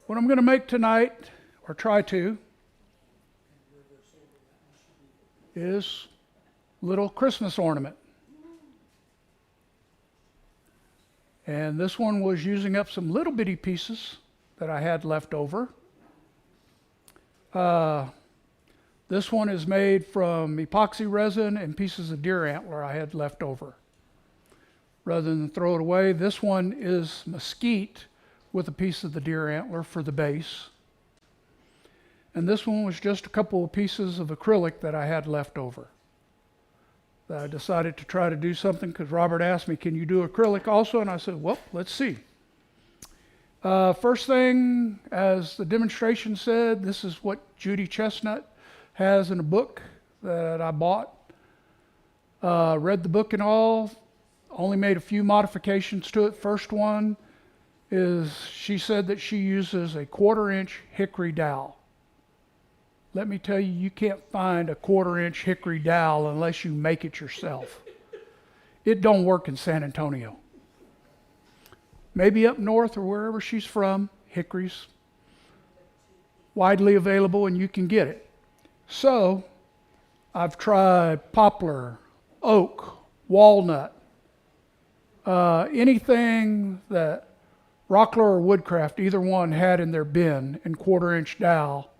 What I'm going to make tonight, or try to, is a little Christmas ornament. And this one was using up some little bitty pieces that I had left over. This one is made from epoxy resin and pieces of deer antler I had left over. Rather than throw it away, this one is mesquite with a piece of the deer antler for the base. And this one was just a couple of pieces of acrylic that I had left over. I decided to try to do something because Robert asked me, can you do acrylic also? And I said, well, let's see. First thing, as the demonstration said, this is what Judy Chestnut has in a book that I bought. Read the book and all, only made a few modifications to it. First one is she said that she uses a 1/4-inch hickory dowel. Let me tell you, you can't find a 1/4-inch hickory dowel unless you make it yourself. It don't work in San Antonio. Maybe up north or wherever she's from, hickory's widely available and you can get it. So I've tried poplar, oak, walnut, anything that Rockler or Woodcraft, either one, had in their bin in 1/4-inch dowel.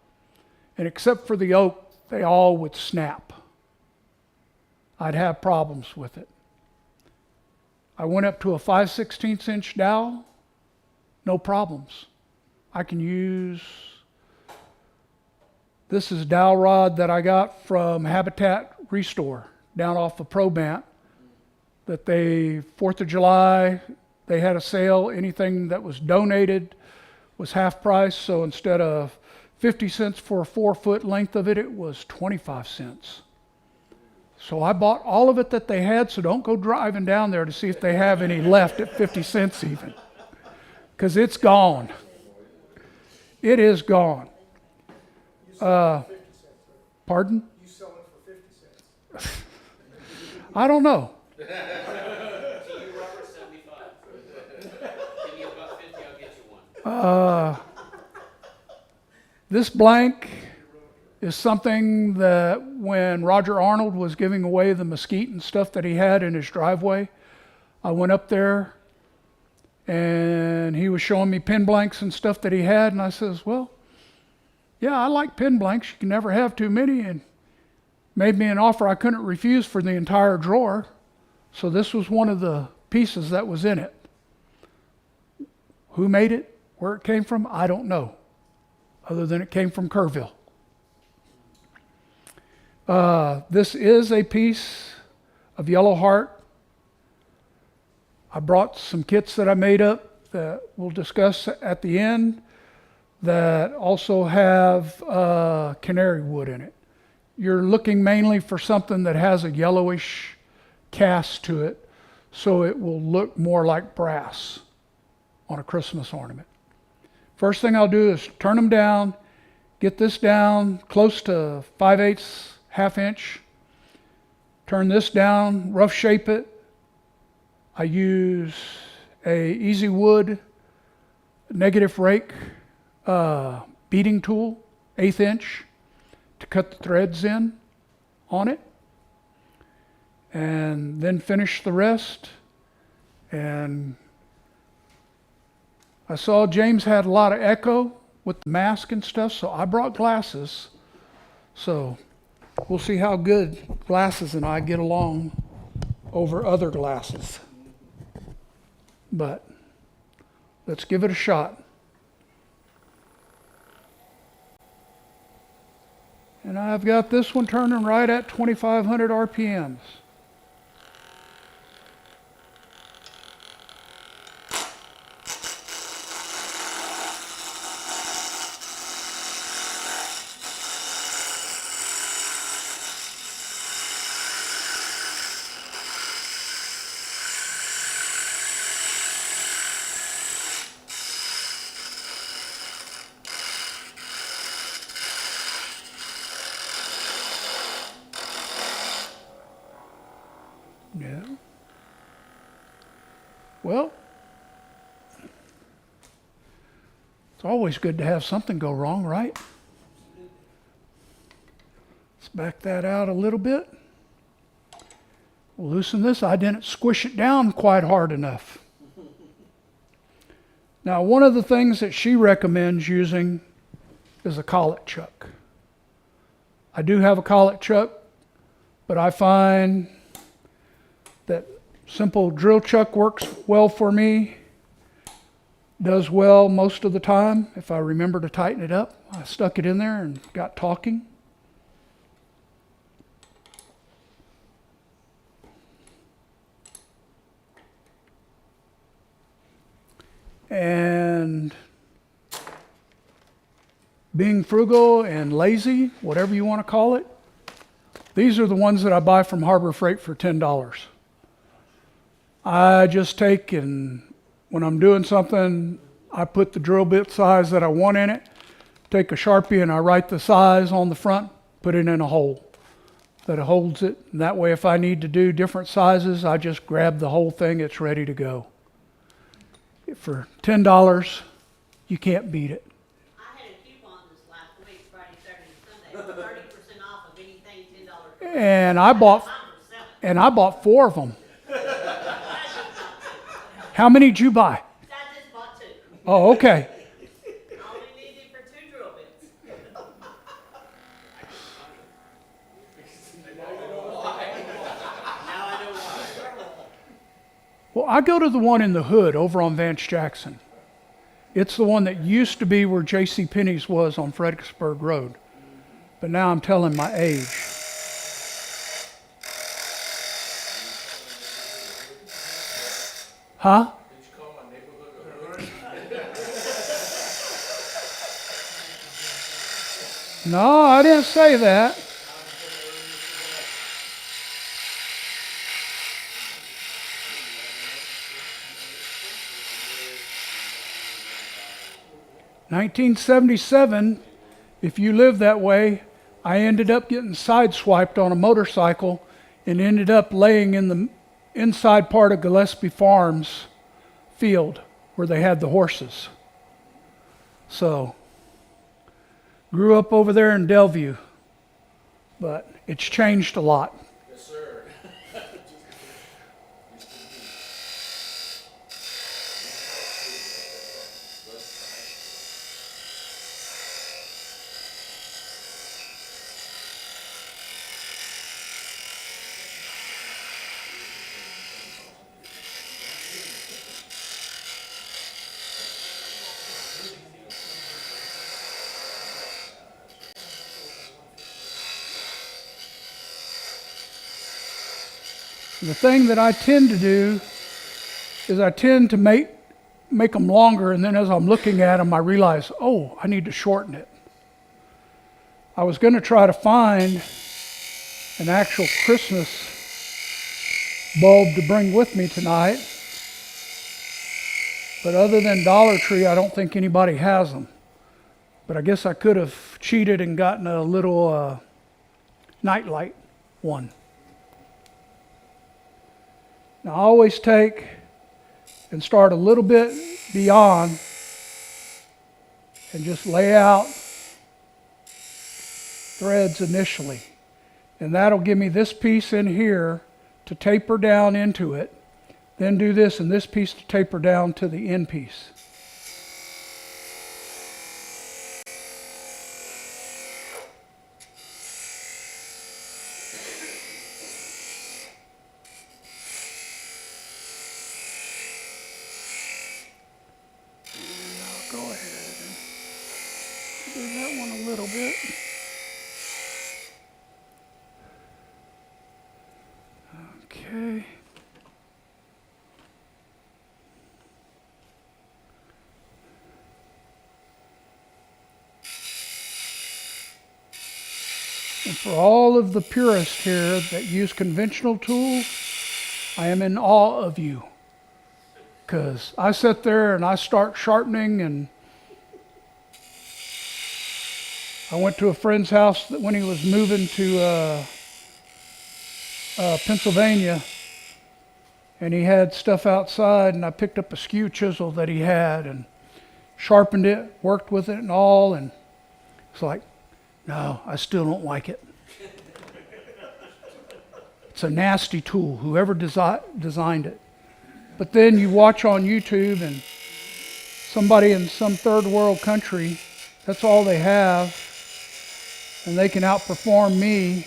And except for the oak, they all would snap. I'd have problems with it. I went up to a 5/16 inch dowel, no problems. I can use, this is dowel rod that I got from Habitat Restore down off of Probant, that they, 4th of July, they had a sale. Anything that was donated was half price. So instead of 50 cents for a 4-foot length of it, it was 25 cents. So I bought all of it that they had, so don't go driving down there to see if they have any left at 50 cents even. Because it's gone. It is gone. Pardon? You sell it for 50 cents. I don't know. So you Robert 75. Give me about 50, I'll get you one. This blank is something that when Roger Arnold was giving away the mesquite and stuff that he had in his driveway, I went up there and he was showing me pen blanks and stuff that he had, and I says, well, yeah, I like pen blanks. You can never have too many, and made me an offer I couldn't refuse for the entire drawer. So this was one of the pieces that was in it. Who made it? Where it came from? I don't know, other than it came from Kerrville. This is a piece of yellow heart. I brought some kits that I made up that we'll discuss at the end that also have canary wood in it. You're looking mainly for something that has a yellowish cast to it, so it will look more like brass on a Christmas ornament. First thing I'll do is turn them down, get this down close to 5/8, ½ inch. Turn this down, rough shape it. I use a easy wood negative rake beading tool, 1/8 inch, to cut the threads in on it. And then finish the rest. And I saw James had a lot of echo with the mask and stuff, so I brought glasses. So we'll see how good glasses and I get along over other glasses. But let's give it a shot. And I've got this one turning right at 2,500 RPMs. Yeah. Well, It's always good to have something go wrong, right? Let's back that out a little bit. We'll loosen this. I didn't squish it down quite hard enough. Now, one of the things that she recommends using is a collet chuck. I do have a collet chuck, but I find that simple drill chuck works well for me. Does well most of the time if I remember to tighten it up. I stuck it in there and got talking. And being frugal and lazy, whatever you want to call it, these are the ones that I buy from Harbor Freight for $10. I just take, and when I'm doing something, I put the drill bit size that I want in it, take a Sharpie and I write the size on the front, put it in a hole that it holds it. And that way if I need to do different sizes, I just grab the whole thing, it's ready to go. For $10, you can't beat it. I had a coupon this last week, Friday, Saturday, and Sunday, for 30% off of anything $10. And I bought 4 of them. How many did you buy? I just bought 2. Oh, okay. I only needed for 2 drill bits. Now I know why. Well, I go to the one in the hood over on Vance Jackson. It's the one that used to be where J.C. Penney's was on Fredericksburg Road. But now I'm telling my age. Huh? No, I didn't say that. (1977), if you live that way, I ended up getting sideswiped on a motorcycle and ended up laying in the inside part of Gillespie Farms field where they had the horses. So, grew up over there in Delview, but it's changed a lot. Yes, sir. The thing that I tend to do is I tend to make them longer, and then as I'm looking at them, I realize, oh, I need to shorten it. I was going to try to find an actual Christmas bulb to bring with me tonight, but other than Dollar Tree, I don't think anybody has them. But I guess I could have cheated and gotten a little nightlight one. Now I always take and start a little bit beyond and just lay out threads initially. And that'll give me this piece in here to taper down into it. Then do this and this piece to taper down to the end piece. Go ahead and do that one a little bit. Okay. And for all of the purists here that use conventional tools, I am in awe of you. Because I sit there and I start sharpening, and I went to a friend's house that when he was moving to Pennsylvania, and he had stuff outside, and I picked up a skew chisel that he had, and sharpened it, worked with it and all, and it's like, no, I still don't like it. It's a nasty tool, whoever designed it. But then you watch on YouTube and somebody in some third world country, that's all they have, and they can outperform me.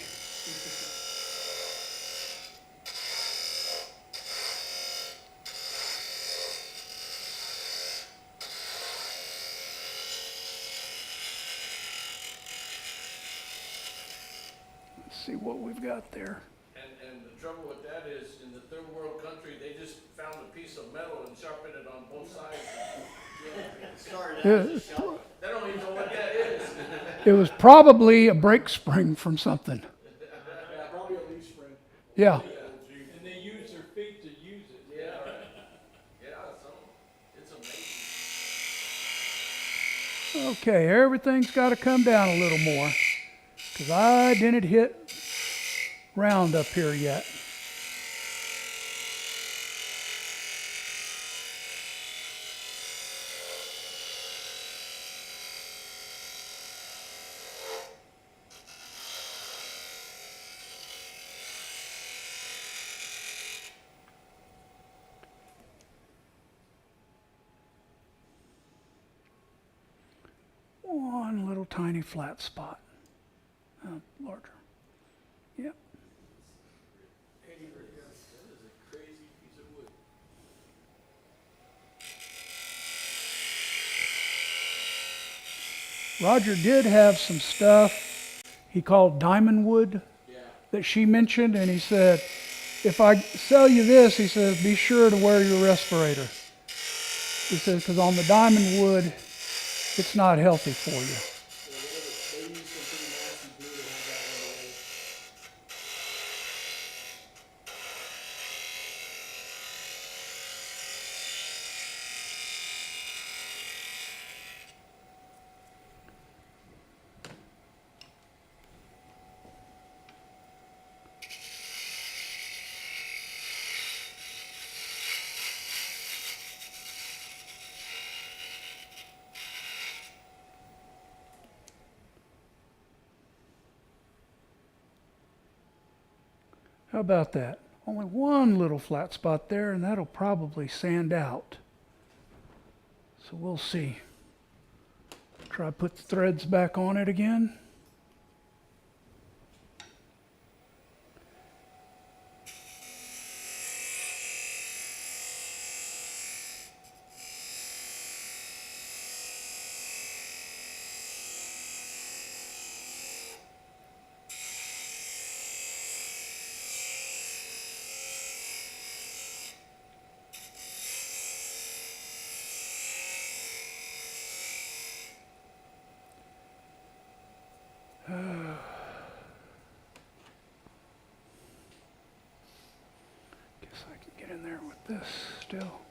Let's see what we've got there. And the trouble with that is, in the third world country, they just found a piece of metal and sharpened it on both sides. Started out Yeah, as a shelf. They don't even know what that is. it was probably a brake spring from something. Probably a leaf spring. Yeah. And they use their feet to use it. Yeah, so it's amazing. Okay, everything's got to come down a little more because I didn't hit round up here yet. One little tiny flat spot. Larger. Yep. That is a crazy piece of wood. Roger did have some stuff he called diamond wood Yeah. that she mentioned, and he said, if I sell you this, he says, be sure to wear your respirator. He says, because on the diamond wood, it's not healthy for you. They use some pretty nasty glue to have that one away. How about that? Only one little flat spot there, and that'll probably sand out. So we'll see. Try to put the threads back on it again. Guess I can get in there with this still.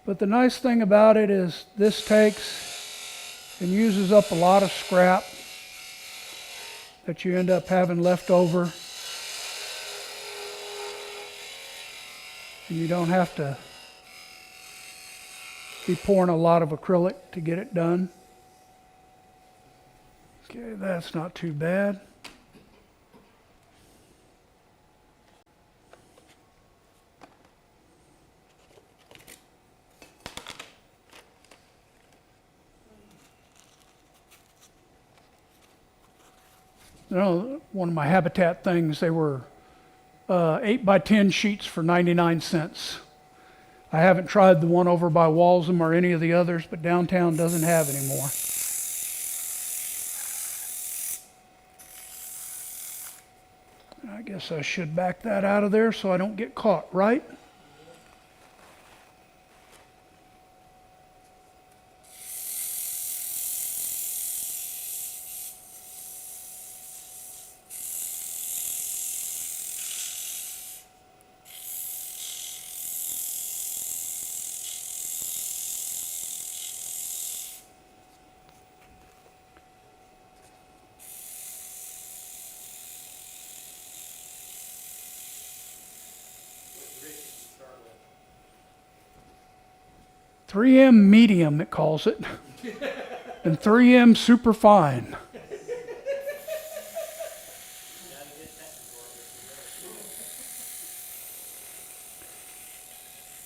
But the nice thing about it is this takes and uses up a lot of scrap that you end up having left over. And you don't have to be pouring a lot of acrylic to get it done. Okay, that's not too bad. You know, one of my Habitat things, they were 8 by 10 sheets for 99 cents. I haven't tried the one over by Walsham or any of the others, but downtown doesn't have any more. I guess I should back that out of there so I don't get caught, right? 3M medium, it calls it, and 3M super fine.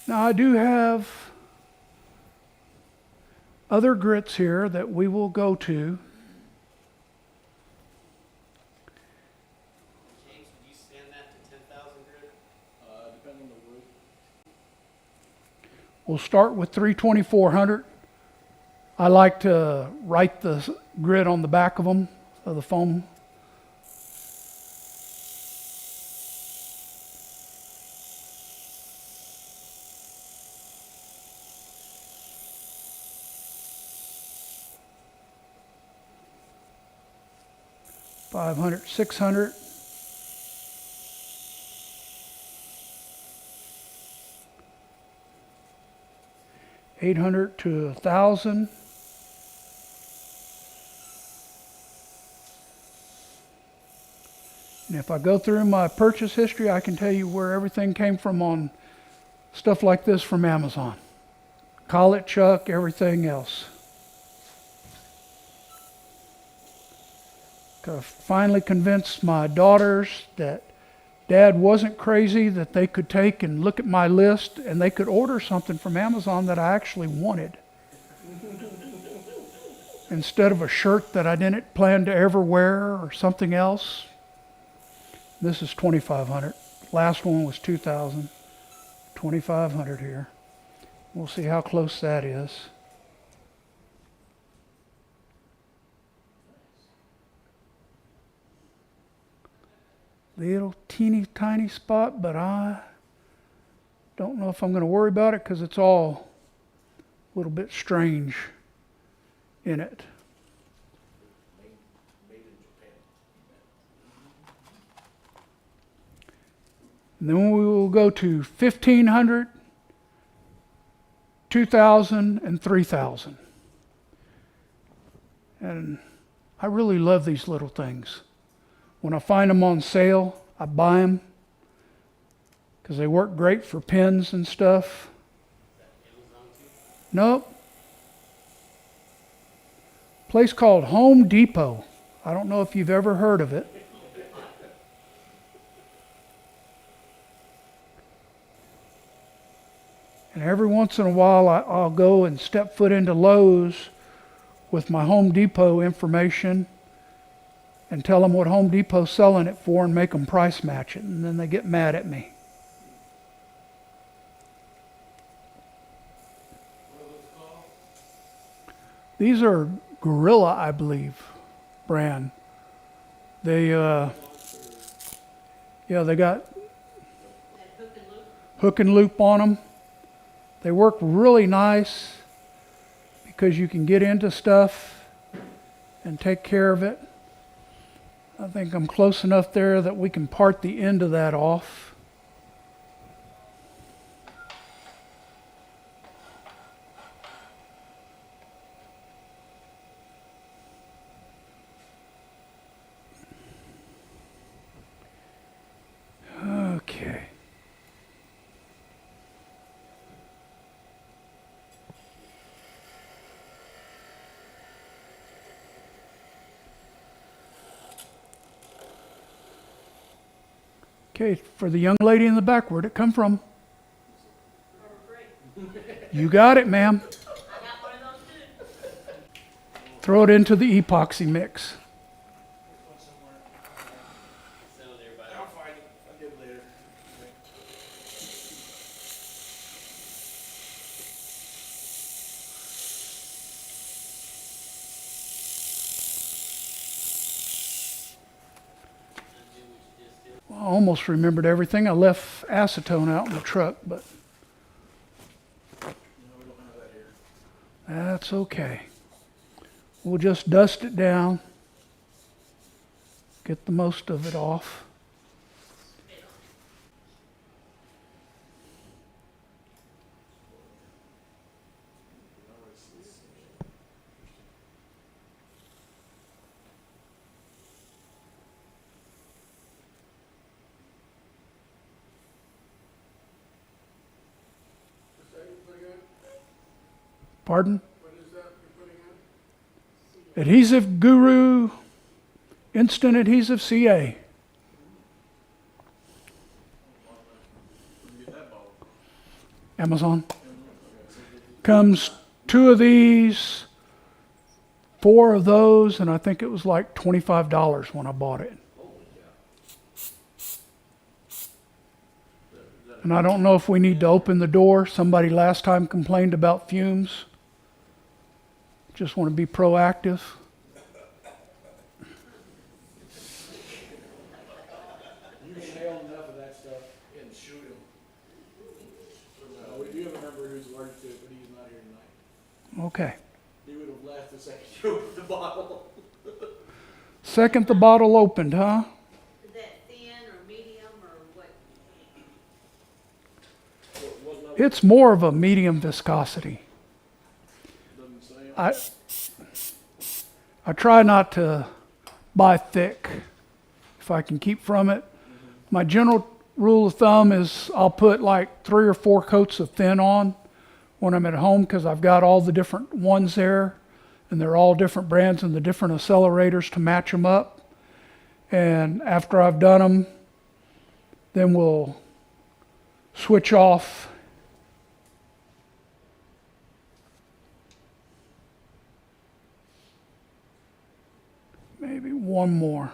Now I do have other grits here that we will go to. James, would you stand that to 10,000 grit? Depending on the wood. We'll start with 32400. I like to write the grit on the back of them, of the foam. $500, $600. $800 to $1,000. And if I go through my purchase history, I can tell you where everything came from on stuff like this from Amazon. Collet, Chuck, everything else. I finally convinced my daughters that Dad wasn't crazy, that they could take and look at my list and they could order something from Amazon that I actually wanted. Instead of a shirt that I didn't plan to ever wear or something else. This is $2,500. Last one was $2,000. $2,500 here. We'll see how close that is. Little teeny tiny spot, but I don't know if I'm going to worry about it because it's all a little bit strange in it. Made in Japan. And then we will go to 1,500, 2,000, and 3,000. And I really love these little things. When I find them on sale, I buy them because they work great for pens and stuff. Nope. Place called Home Depot. I don't know if you've ever heard of it. And every once in a while, I'll go and step foot into Lowe's with my Home Depot information and tell them what Home Depot's selling it for and make them price match it. And then they get mad at me. What are those called? These are Gorilla, I believe, brand. They, yeah, they got That hook and loop. hook and loop on them. They work really nice because you can get into stuff and take care of it. I think I'm close enough there that we can part the end of that off. Okay. Okay, for the young lady in the back, where'd it come from? You got it, ma'am. I got one of those too. Throw it into the epoxy mix. So there, by I'll find it. I'll get it later. I almost remembered everything. I left acetone out in the truck, but No, we don't have that here. that's okay. We'll just dust it down, get the most of it off. Pardon? What is that you're putting in? Adhesive Guru Instant Adhesive CA. Amazon. Comes 2 of these, 4 of those, and I think it was like $25 when I bought it. And I don't know if we need to open the door. Somebody last time complained about fumes. Just want to be proactive. You nailed enough of that stuff. And shoot him. We do have a member who's allergic to it, but he's not here tonight. Okay. He would have left the second you opened the bottle. Second the bottle opened, huh? Is that thin or medium or what? What level? It's more of a medium viscosity. Doesn't say. I try not to buy thick if I can keep from it. My general rule of thumb is I'll put like 3 or 4 coats of thin on when I'm at home because I've got all the different ones there and they're all different brands and the different accelerators to match them up. And after I've done them, then we'll switch off. Maybe one more.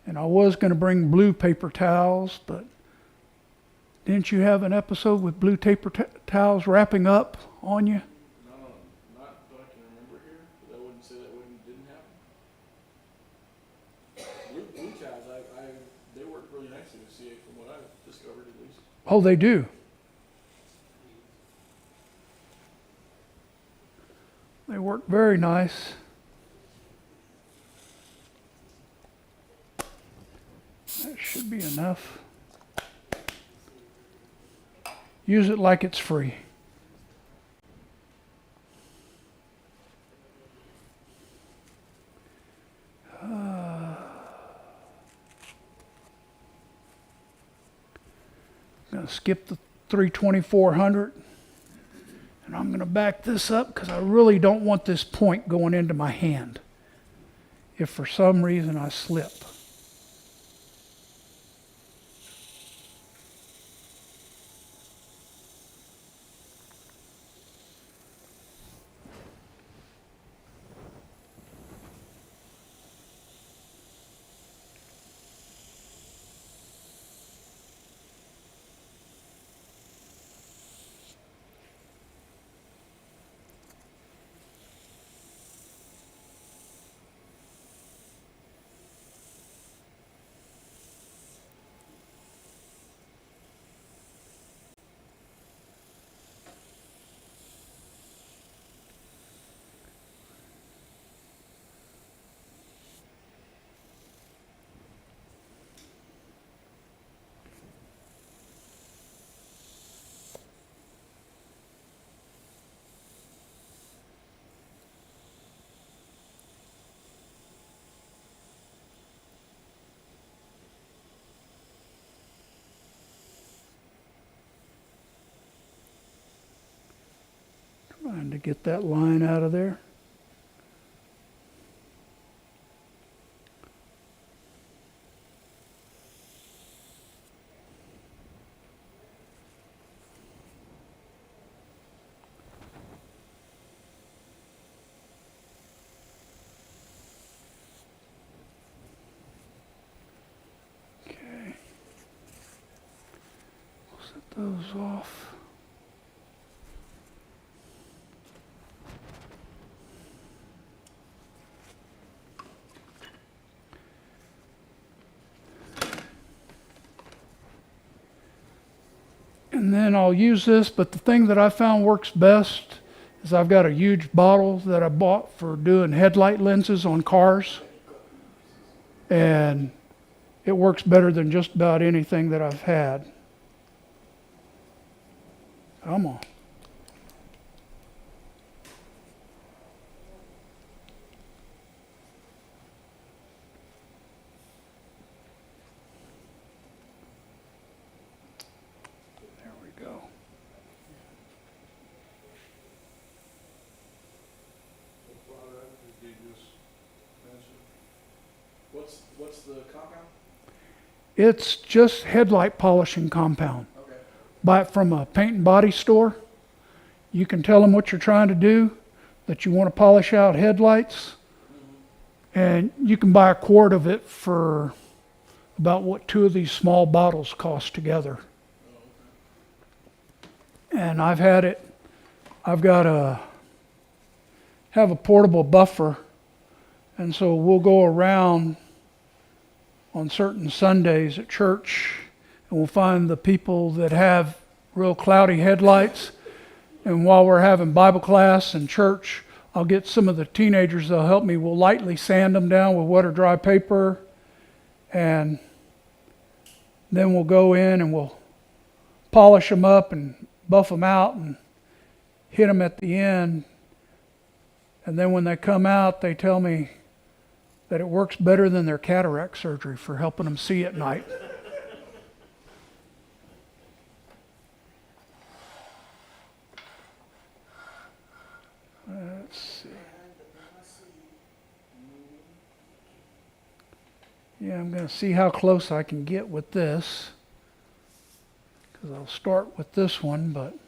And I was going to bring blue paper towels, but didn't you have an episode with blue paper towels wrapping up on you? No, not that I can remember here, but I wouldn't say that didn't happen. Blue towels, they work really nicely with CA from what I've discovered at least. Oh, they do. They work very nice. That should be enough. Use it like it's free. Gonna skip the 32400 and I'm gonna back this up because I really don't want this point going into my hand if for some reason I slip. Trying to get that line out of there. Okay. We'll set those off. And then I'll use this, but the thing that I found works best is I've got a huge bottle that I bought for doing headlight lenses on cars. And it works better than just about anything that I've had. Come on. There we What's the compound? It's just headlight polishing compound. Okay. Buy it from a paint and body store. You can tell them what you're trying to do, that you want to polish out headlights, and you can buy a quart of it for about what 2 of these small bottles cost together. And I've had it, have a portable buffer, and so we'll go around on certain Sundays at church, and we'll find the people that have real cloudy headlights. And while we're having Bible class and church, I'll get some of the teenagers that'll help me. We'll lightly sand them down with wet or dry paper, and then we'll go in and we'll polish them up and buff them out and hit them at the end. And then when they come out, they tell me that it works better than their cataract surgery for helping them see at night. Let's see. Yeah, I'm going to see how close I can get with this, because I'll start with this one, but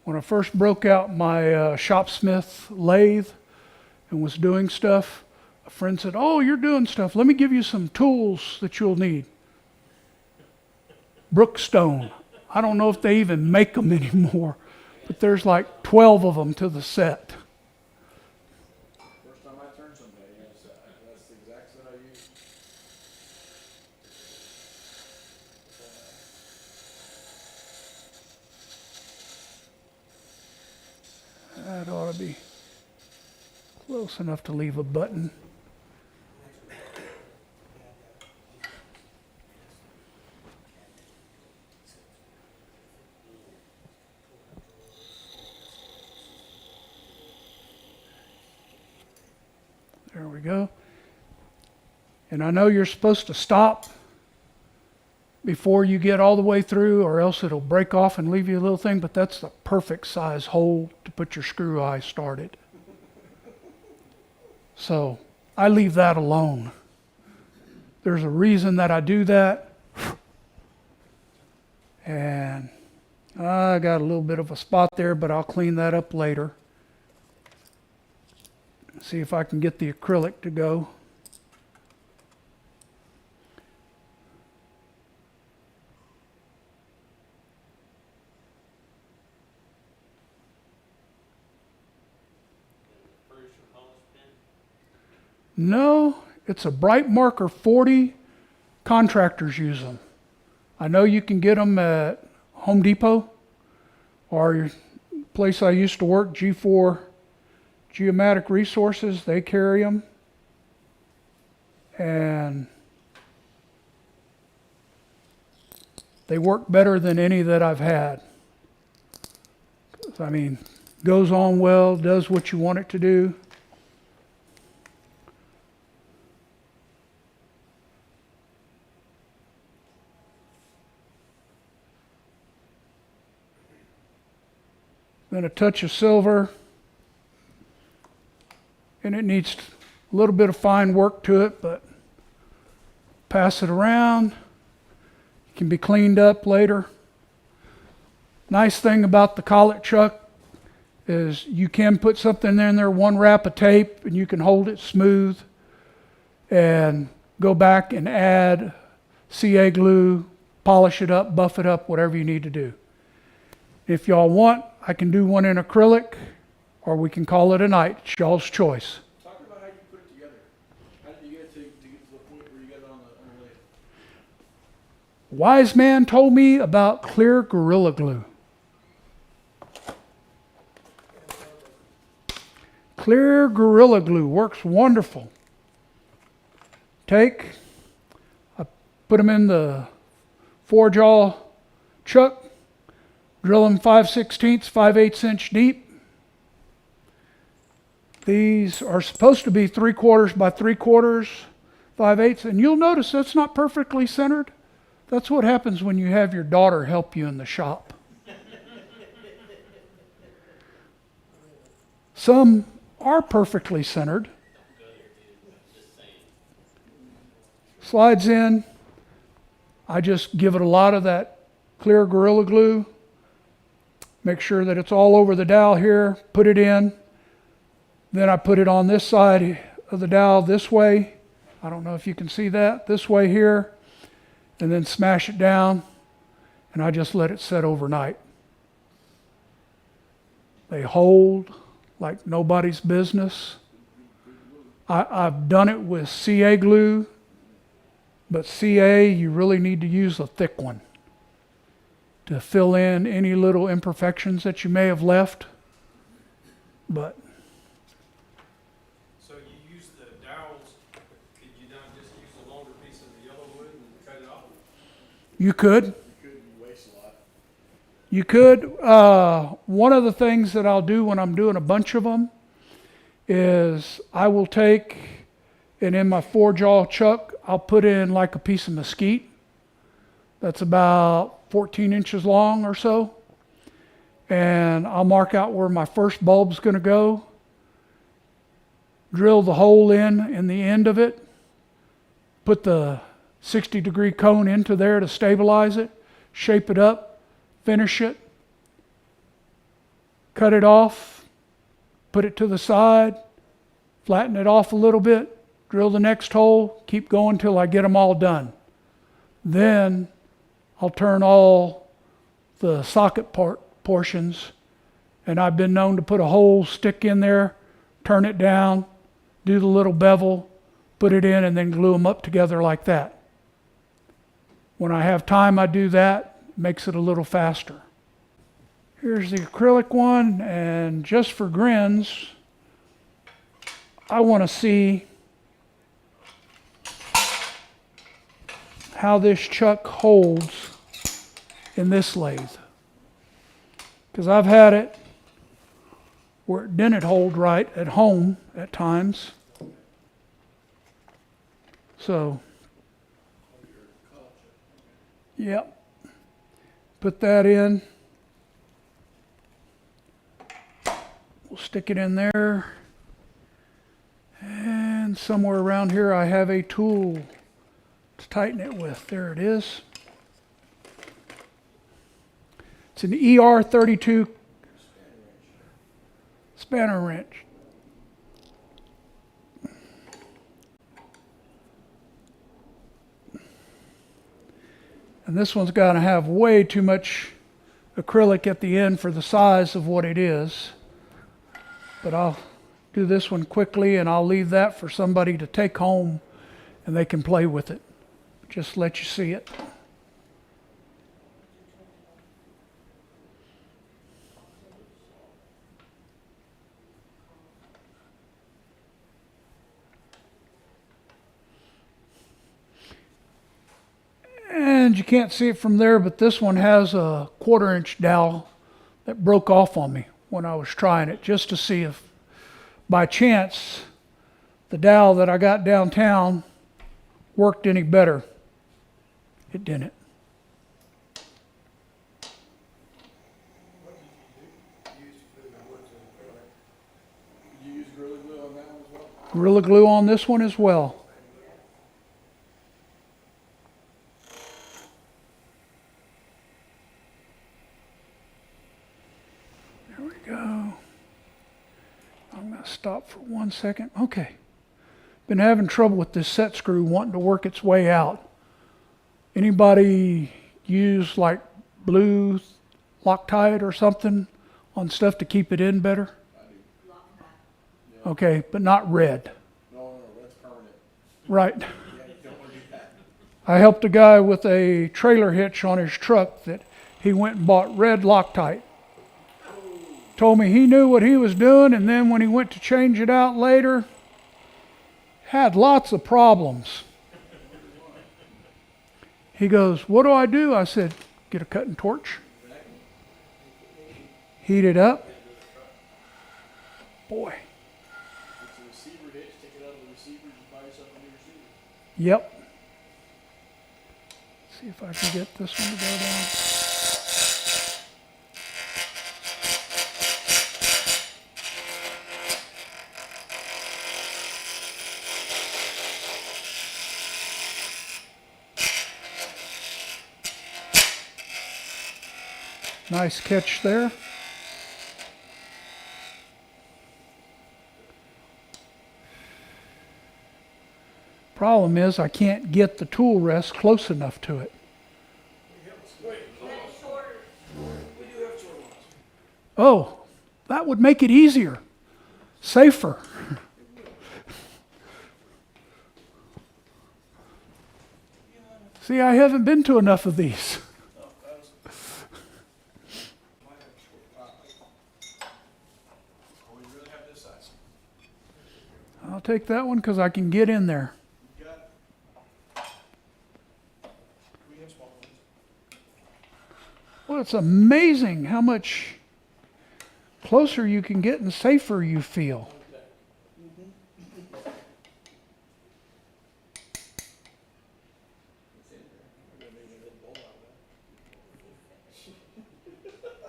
when I first broke out my shopsmith lathe and was doing stuff, a friend said, "Oh, you're doing stuff. Let me give you some tools that you'll need." Brookstone. I don't know if they even make them anymore, but there's like 12 of them to the set. First time I turned somebody, that's the exact set I use. That ought to be close enough to leave a button. There we go. And I know you're supposed to stop before you get all the way through, or else it'll break off and leave you a little thing, but that's the perfect size hole to put your screw eye started. So I leave that alone. There's a reason that I do that. And I got a little bit of a spot there, but I'll clean that up later. See if I can get the acrylic to go. No, it's a bright marker 40. Contractors use them. I know you can get them at Home Depot or your place I used to work, G4 Geomatic Resources. They carry them. And they work better than any that I've had. I mean, goes on well, does what you want it to do. Then a touch of silver, and it needs a little bit of fine work to it, but pass it around. It can be cleaned up later. Nice thing about the collet chuck is you can put something in there, one wrap of tape, and you can hold it smooth and go back and add CA glue, polish it up, buff it up, whatever you need to do. If y'all want, I can do one in acrylic, or we can call it a night. It's y'all's choice. Talk about how you put it together. How did you get to get to the point where you got it on the lathe? Wise man told me about clear Gorilla Glue. Clear Gorilla Glue works wonderful. Take a put them in the 4-jaw chuck, drill them 5/16, 5/8 inch deep. These are supposed to be 3/4 by 3/4, 5/8, and you'll notice that's not perfectly centered. That's what happens when you have your daughter help you in the shop. Some are perfectly centered. Slides in. I just give it a lot of that clear Gorilla Glue. Make sure that it's all over the dowel here. Put it in. Then I put it on this side of the dowel this way. I don't know if you can see that. This way here. And then smash it down. And I just let it set overnight. They hold like nobody's business. I've done it with CA glue, but CA, you really need to use a thick one to fill in any little imperfections that you may have left. But So you use the dowels, could you not just use a longer piece of the yellow wood and cut it off? you could. You could, you waste a lot. You could. One of the things that I'll do when I'm doing a bunch of them is I will take, and in my 4-jaw chuck, I'll put in like a piece of mesquite that's about 14 inches long or so. And I'll mark out where my first bulb's going to go, drill the hole in the end of it, put the 60-degree cone into there to stabilize it, shape it up, finish it, cut it off, put it to the side, flatten it off a little bit, drill the next hole, keep going till I get them all done. Then I'll turn all the socket portions, and I've been known to put a whole stick in there, turn it down, do the little bevel, put it in, and then glue them up together like that. When I have time, I do that. It makes it a little faster. Here's the acrylic one, and just for grins, I want to see how this chuck holds in this lathe. Because I've had it where it didn't hold right at home at times. So, yep. Put that in. We'll stick it in there. And somewhere around here I have a tool to tighten it with. There it is. It's an ER32 spanner wrench. And this one's got to have way too much acrylic at the end for the size of what it is. But I'll do this one quickly, and I'll leave that for somebody to take home and they can play with it. Just let you see it. And you can't see it from there, but this one has a 1/4 inch dowel that broke off on me when I was trying it, just to see if by chance the dowel that I got downtown worked any better. It didn't. Did you use Gorilla Glue on that one as well? Gorilla Glue on this one as well. There we go. I'm going to stop for 1 second. Okay. Been having trouble with this set screw wanting to work its way out. Anybody use like blue Loctite or something on stuff to keep it in better? Okay, but not red. No, that's permanent. Right. Yeah, you don't want to do that. I helped a guy with a trailer hitch on his truck that he went and bought red Loctite. Told me he knew what he was doing, and then when he went to change it out later, had lots of problems. He goes, what do I do? I said, get a cutting torch, heat it up. Boy, It's a receiver hitch, take it out of the receiver, just buy yourself a new receiver. yep. See if I can get this one to go down. Nice catch there. Problem is, I can't get the tool rest close enough to it. You had a shorter, We do have short ones. Oh, that would make it easier, safer. See, I haven't been to enough of these. No, that was. Might have short. Oh, we really have this size. I'll take that one because I can get in there. You got it. We have small ones. Well, it's amazing how much closer you can get and safer you feel.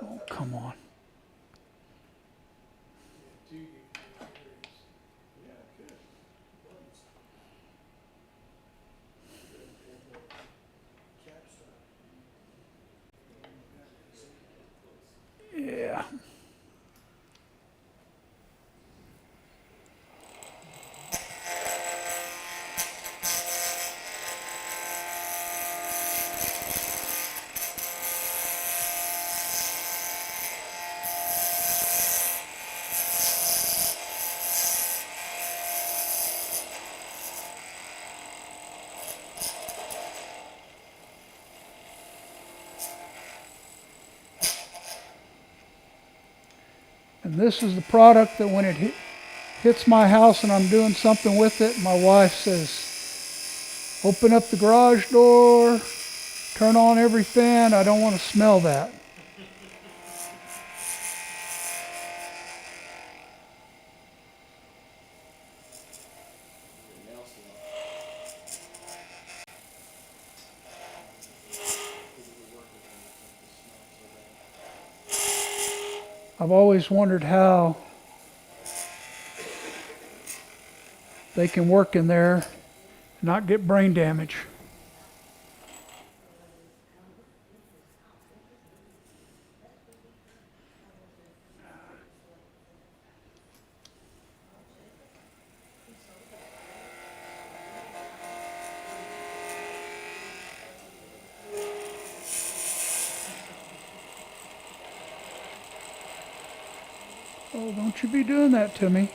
Oh, come on. Yeah, good. Yeah. And this is the product that when it hits my house and I'm doing something with it, my wife says, open up the garage door, turn on every fan. I don't want to smell that. I've always wondered how they can work in there and not get brain damage. Oh, don't you be doing that to me.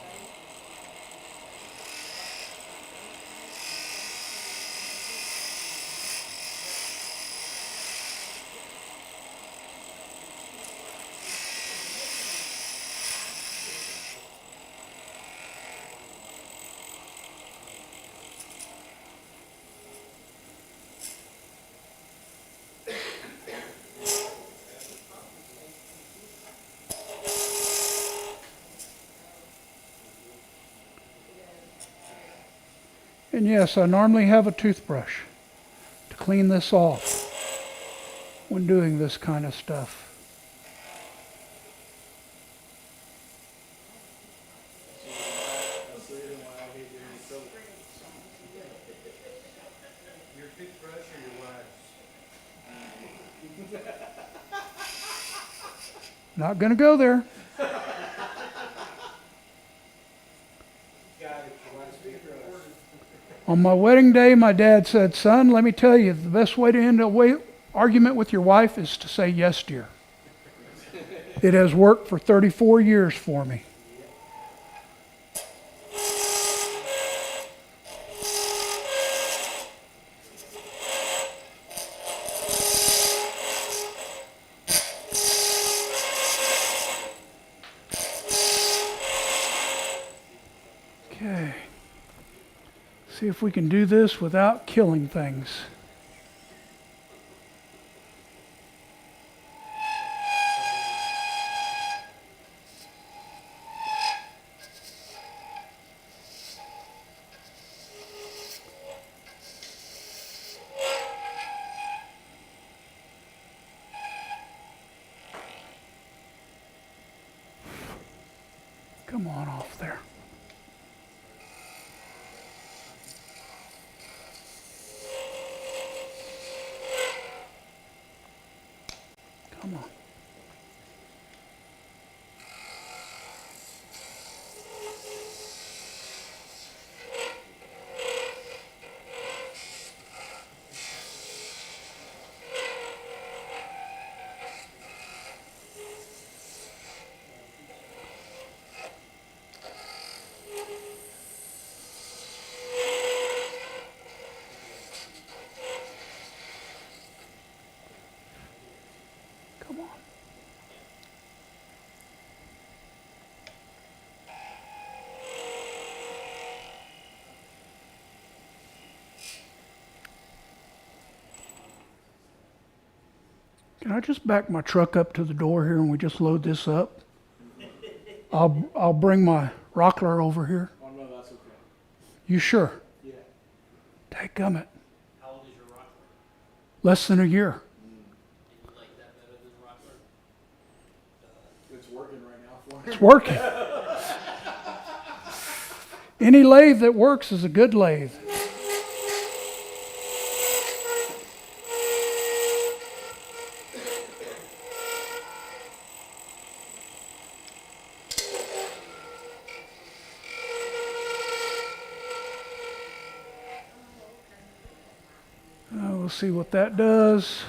And yes, I normally have a toothbrush to clean this off when doing this kind of stuff. That's the reason why I hate getting in trouble. Your toothbrush or your wife's? Not going to go there. Got it, your wife's toothbrush. On my wedding day, my dad said, son, let me tell you, the best way to end an argument with your wife is to say yes, dear. It has worked for 34 years for me. Okay. See if we can do this without killing things. Come on. Come on. Can I just back my truck up to the door here and we just load this up? I'll bring my rockler over here. Oh, no, that's okay. You sure? Yeah. Dadgummit. How old is your rockler? Less than a year. And you like that better than the rockler? It's working right now for me. It's working. Any lathe that works is a good lathe. We'll see what that does.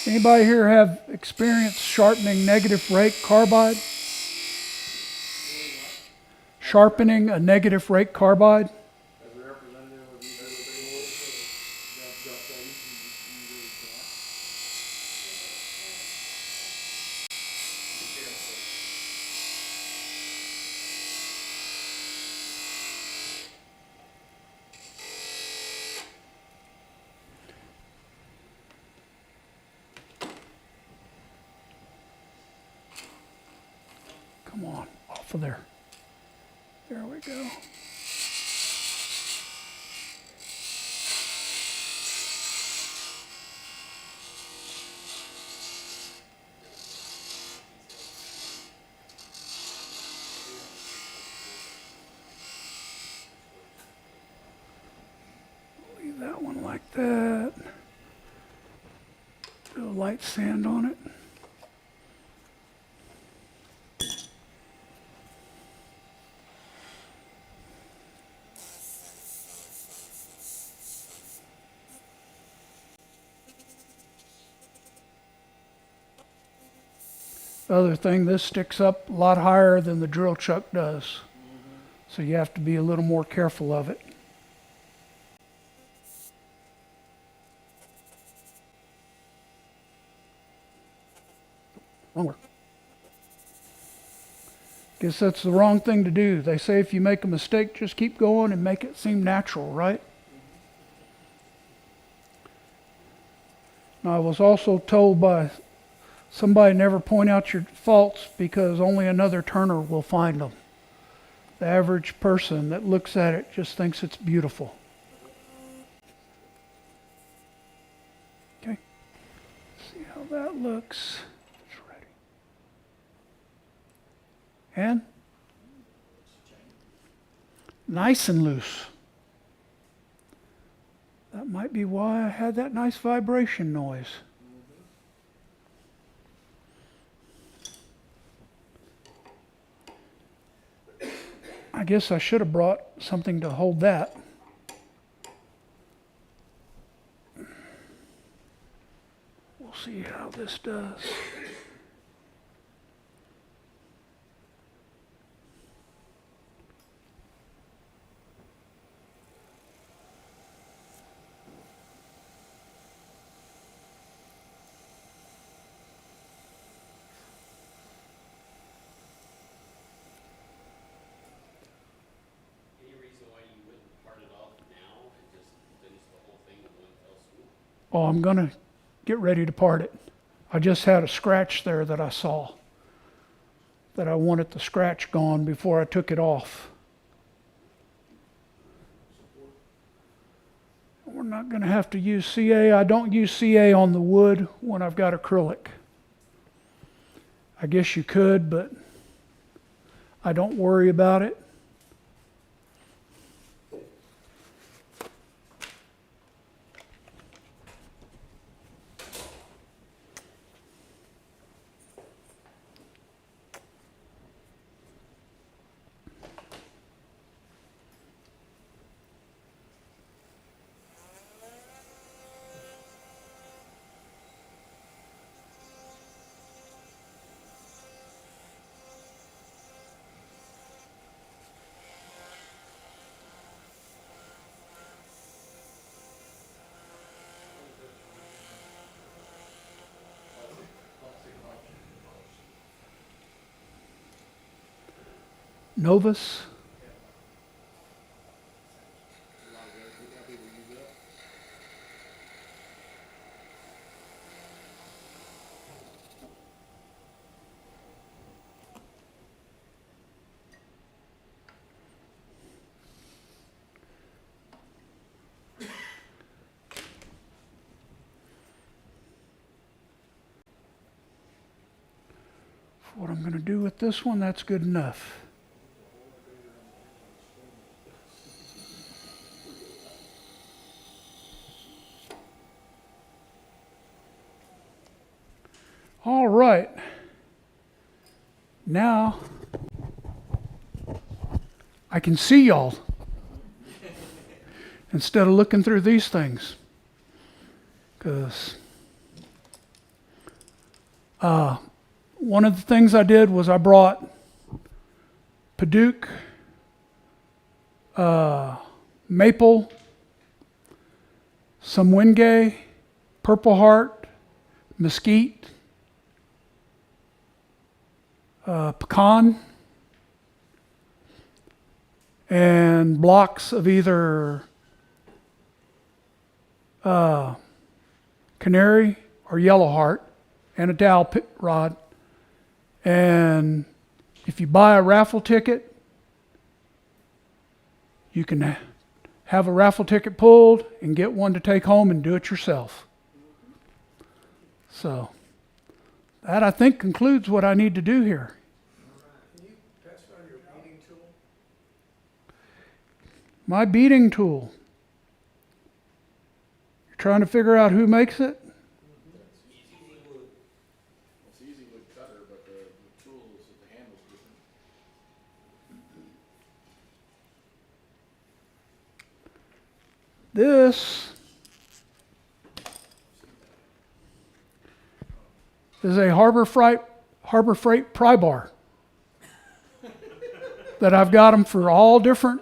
Anybody here have experience sharpening negative rake carbide? Sharpening a negative rake carbide? As a representative of these other schools, that's how you really can't. Come on, off of there. There we go. Leave that one like that. Do a light sand on it. Other thing, this sticks up a lot higher than the drill chuck does. So you have to be a little more careful of it. Wrong word. Guess that's the wrong thing to do. They say if you make a mistake, just keep going and make it seem natural, right? Now, I was also told by somebody never point out your faults because only another turner will find them. The average person that looks at it just thinks it's beautiful. Okay. See how that looks. It's ready. And nice and loose. That might be why I had that nice vibration noise. I guess I should have brought something to hold that. We'll see how this does. Any reason why you wouldn't part it off now and just finish the whole thing in one fell swoop? Oh, I'm going to get ready to part it. I just had a scratch there that I saw. that I wanted the scratch gone before I took it off. We're not going to have to use CA. I don't use CA on the wood when I've got acrylic. I guess you could, but I don't worry about it. Novus. For what I'm going to do with this one, that's good enough. All right. Now I can see y'all instead of looking through these things. Because one of the things I did was I brought Paduke, maple, some Wingay, Purple Heart, mesquite, pecan, and blocks of either canary or yellow heart, and a dowel pit rod. And if you buy a raffle ticket, you can have a raffle ticket pulled and get one to take home and do it yourself. So that, I think, concludes what I need to do here. Can you pass around your beading tool? My beading tool. You're trying to figure out who makes it? It's easy wood cutter, but the tools, the handle's different. This is a Harbor Freight pry bar that I've got them for all different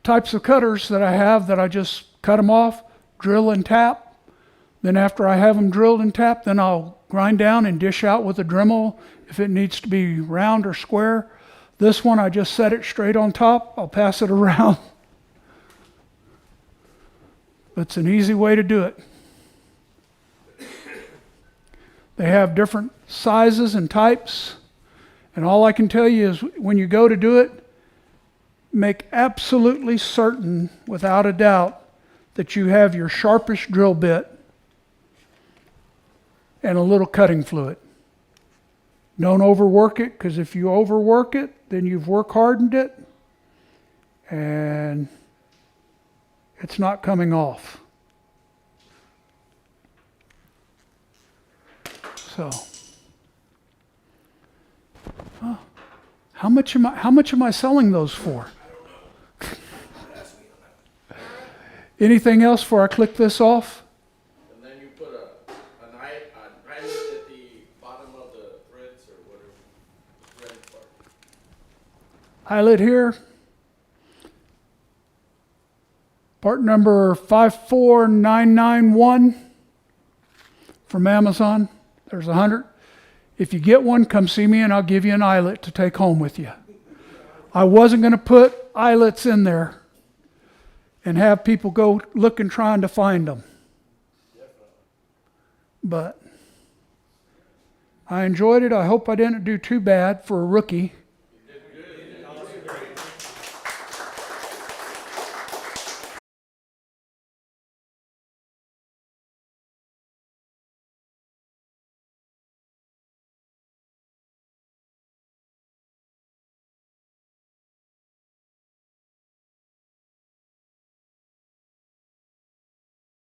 types of cutters that I have, that I just cut them off, drill and tap. Then after I have them drilled and tapped, then I'll grind down and dish out with a Dremel if it needs to be round or square. This one, I just set it straight on top. I'll pass it around. It's an easy way to do it. They have different sizes and types. And all I can tell you is when you go to do it, make absolutely certain, without a doubt, that you have your sharpest drill bit and a little cutting fluid. Don't overwork it, because if you overwork it, then you've work hardened it and it's not coming off. So, how much am I selling those for? Anything else before I click this off? And then you put an eyelet at the bottom of the threads or whatever, thread part. Eyelet here. Part number 54991 from Amazon. There's 100. If you get one, come see me and I'll give you an eyelet to take home with you. I wasn't going to put eyelets in there and have people go looking trying to find them. But I enjoyed it. I hope I didn't do too bad for a rookie.